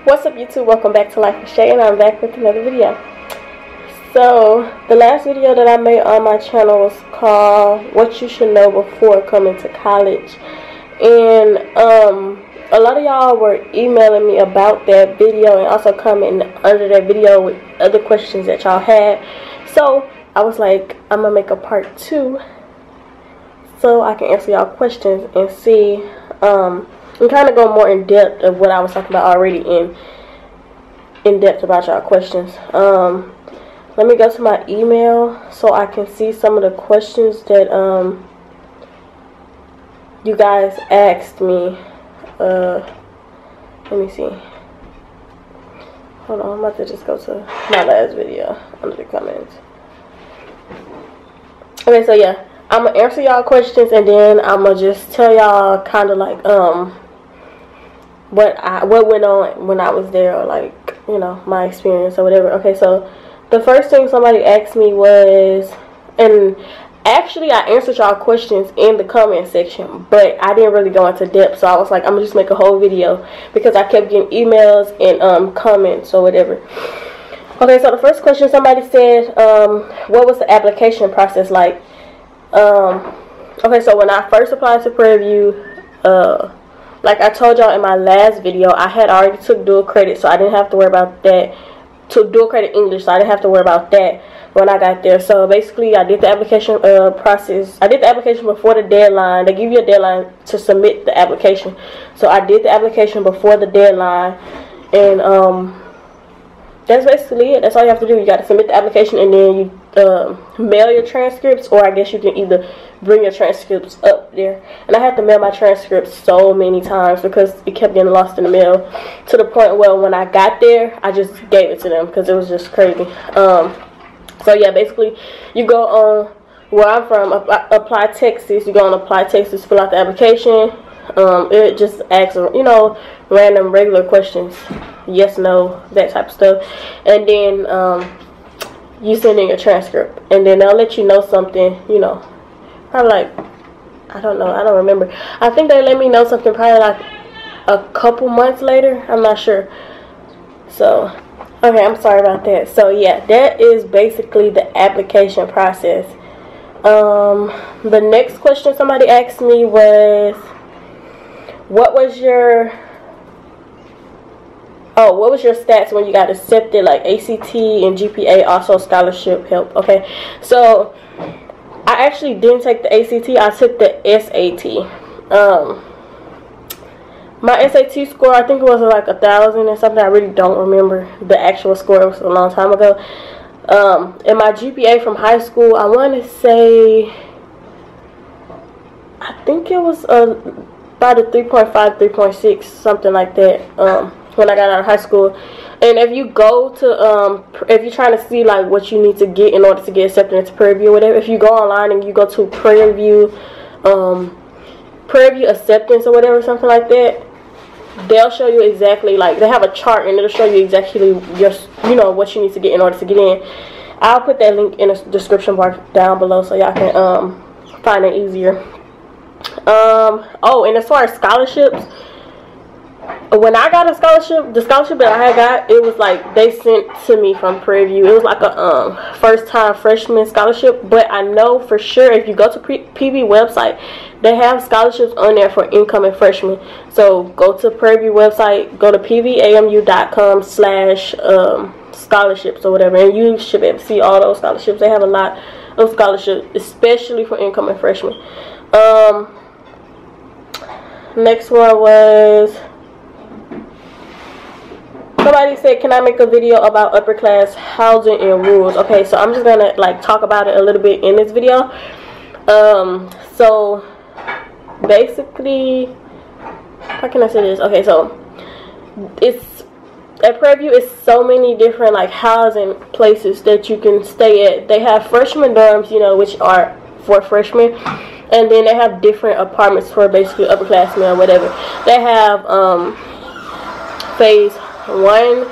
What's up, YouTube? Welcome back to Life with Shay, and I'm back with another video. So the last video that I made on my channel was called "What You Should Know Before Coming to College," and a lot of y'all were emailing me about that video and also commenting under that video with other questions that y'all had. So I was like, I'm gonna make a part 2 so I can answer y'all questions and see and kind of go more in depth of what I was talking about already in depth about y'all questions. Let me go to my email so I can see some of the questions that you guys asked me. Let me see. Hold on, I'm about to just go to my last video under the comments. Okay, so yeah, I'm gonna answer y'all questions and then I'm gonna just tell y'all kind of like what went on when I was there, or like, you know, my experience or whatever. Okay, so the first thing somebody asked me was, and actually I answered y'all questions in the comment section, but I didn't really go into depth, so I was like, I'm gonna just make a whole video because I kept getting emails and comments or whatever. Okay, so the first question somebody said, what was the application process like? Okay, so when I first applied to Pvamu, like I told y'all in my last video, I had already took dual credit, so I didn't have to worry about that. Took dual credit English, so I didn't have to worry about that when I got there. So basically, I did the application process. I did the application before the deadline. They give you a deadline to submit the application. So I did the application before the deadline, and that's basically it. That's all you have to do. You got to submit the application, and then you mail your transcripts, or I guess you can either bring your transcripts up there. And I had to mail my transcripts so many times because it kept getting lost in the mail, to the point where when I got there, I just gave it to them because it was just crazy. So yeah, basically you go on where I'm from, Apply Texas. You go on Apply Texas, fill out the application. It just asks, you know, random regular questions, yes, no, that type of stuff, and then you send in your transcript, and then they'll let you know something, you know, probably like, I don't know, I don't remember. I think they let me know something probably like a couple months later. I'm not sure. So okay, I'm sorry about that. So yeah, that is basically the application process. The next question somebody asked me was, what was your stats when you got accepted, like ACT and GPA, also scholarship help? Okay, so I actually didn't take the ACT, I took the SAT. My SAT score, I think it was like 1,000 or something. I really don't remember the actual score. It was a long time ago. And my GPA from high school, I want to say, I think it was about a 3.5, 3.6, something like that, when I got out of high school. And if you go to, if you're trying to see like what you need to get in order to get accepted into Pvamu or whatever, if you go online and you go to Pvamu acceptance or whatever, something like that, they'll show you exactly, like, they have a chart and it'll show you exactly your, you know, what you need to get in order to get in. I'll put that link in the description bar down below so y'all can find it easier. Oh, and as far as scholarships, when I got a scholarship, the scholarship that I had got, it was like they sent to me from Pvamu. It was like a first time freshman scholarship, but I know for sure if you go to PV website, they have scholarships on there for incoming freshmen. So go to Pvamu website, go to pvamu.com/ scholarships or whatever, and you should be able to see all those scholarships. They have a lot of scholarships, especially for incoming freshmen. Next one was, somebody said, can I make a video about upper class housing and rules? Okay, so I'm just gonna like talk about it a little bit in this video. So basically, how can I say this? Okay, so it's at Pvamu, it's so many different like housing places that you can stay at. They have freshman dorms, you know, which are for freshmen, and then they have different apartments for basically upperclassmen or whatever. They have phase 1,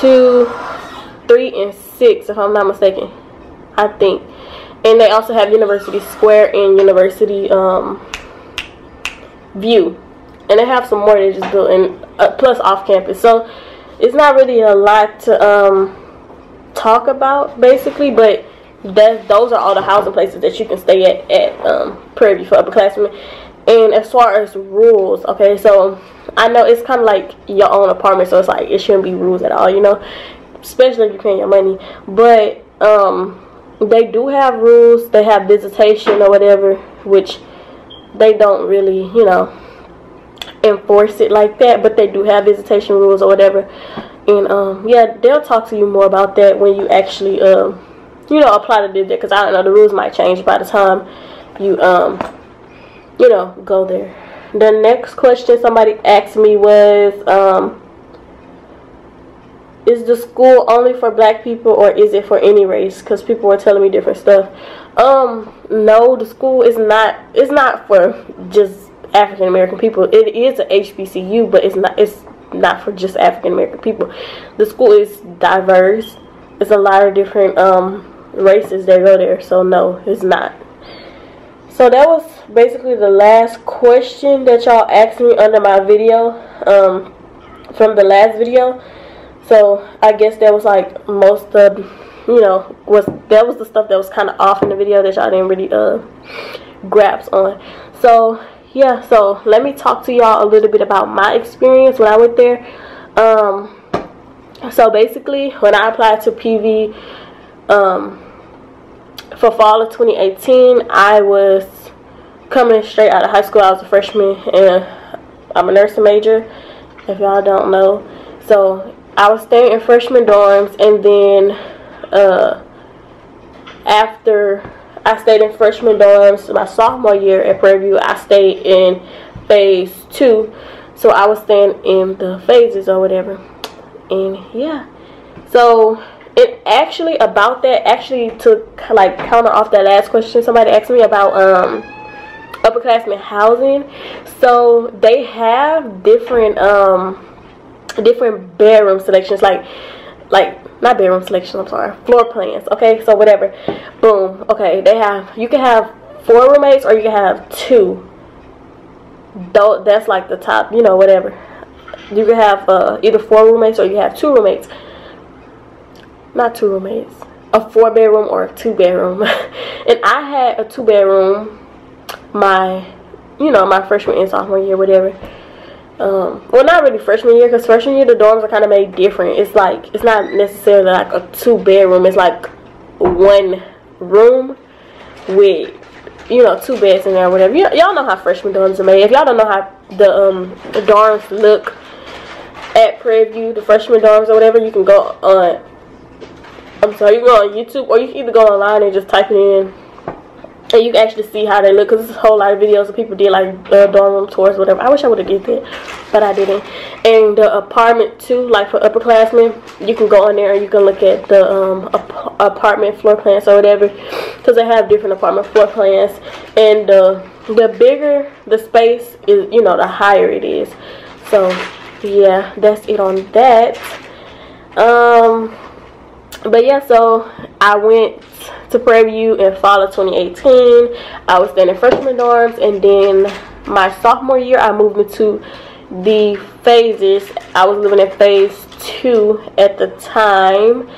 2, 3, and 6, if I'm not mistaken, I think. And they also have University Square and University View. And they have some more they just built. And plus off campus. So it's not really a lot to talk about basically, but those are all the housing places that you can stay at Prairie View for upperclassmen. And as far as rules, okay, so I know it's kind of like your own apartment, so it's like it shouldn't be rules at all, you know, especially if you're paying your money. But they do have rules. They have visitation or whatever, which they don't really, you know, enforce it like that, but they do have visitation rules or whatever. And yeah, they'll talk to you more about that when you actually you know, apply to do that, because I don't know, the rules might change by the time you you know, go there. The next question somebody asked me was is the school only for black people or is it for any race? Because people were telling me different stuff. No, the school is not, it's not for just African American people. It is a HBCU, but it's not for just African American people. The school is diverse. It's a lot of different races that go there, so no, it's not. So that was basically the last question that y'all asked me under my video from the last video. So I guess that was like most of, you know, that was the stuff that was kind of off in the video that y'all didn't really grasp on. So yeah, so let me talk to y'all a little bit about my experience when I went there. So basically, when I applied to PV for fall of 2018, I was coming straight out of high school. I was a freshman, and I'm a nursing major, if y'all don't know. So I was staying in freshman dorms, and then after I stayed in freshman dorms my sophomore year at Prairie View, I stayed in phase 2. So I was staying in the phases or whatever. And yeah, so it actually, about that, actually, to like counter off that last question somebody asked me about upperclassmen housing. So they have different different bedroom selections, like not bedroom selection, I'm sorry, floor plans. Okay, so whatever, boom. Okay, they have, you can have 4 roommates or you can have 2. Though that's like the top, you know, whatever. You can have either 4 roommates or you have 2 roommates. Not 2 roommates, a 4-bedroom or a 2-bedroom. And I had a 2-bedroom my freshman and sophomore year, whatever. Well, not really freshman year, because freshman year the dorms are kind of made different. It's like, it's not necessarily like a 2-bedroom. It's like 1 room with, you know, 2 beds in there or whatever. Y'all know how freshman dorms are made. If y'all don't know how the dorms look at Prairie View, the freshman dorms or whatever, you can go on, I'm sorry, you can go on YouTube, or you can either go online and just type it in, and you can actually see how they look, because there's a whole lot of videos of people did like dorm room tours, whatever. I wish I would have did that, but I didn't. And the apartment too, like for upperclassmen, you can go on there and you can look at the apartment floor plans or whatever, because they have different apartment floor plans. And the bigger the space is, you know, the higher it is. So yeah, that's it on that. But yeah, so I went to Prairie View in fall of 2018. I was staying in freshman dorms, and then my sophomore year I moved into the phases. I was living in phase 2 at the time.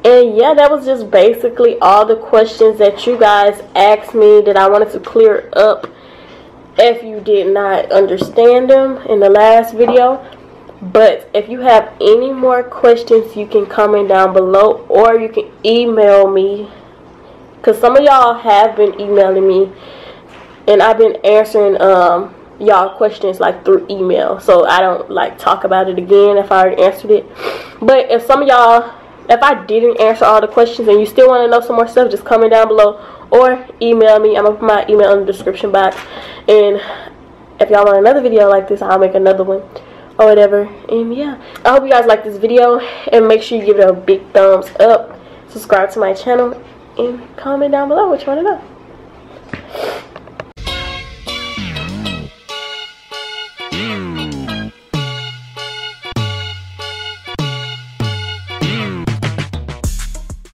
And yeah, that was just basically all the questions that you guys asked me that I wanted to clear up if you did not understand them in the last video. But if you have any more questions, you can comment down below, or you can email me, because some of y'all have been emailing me, and I've been answering y'all questions like through email, so I don't like talk about it again if I already answered it. But if some of y'all, if I didn't answer all the questions and you still want to know some more stuff, just comment down below or email me. I'm gonna put my email in the description box, and if y'all want another video like this, I'll make another one or whatever. And yeah, I hope you guys like this video, and make sure you give it a big thumbs up, subscribe to my channel, and comment down below what you want to know.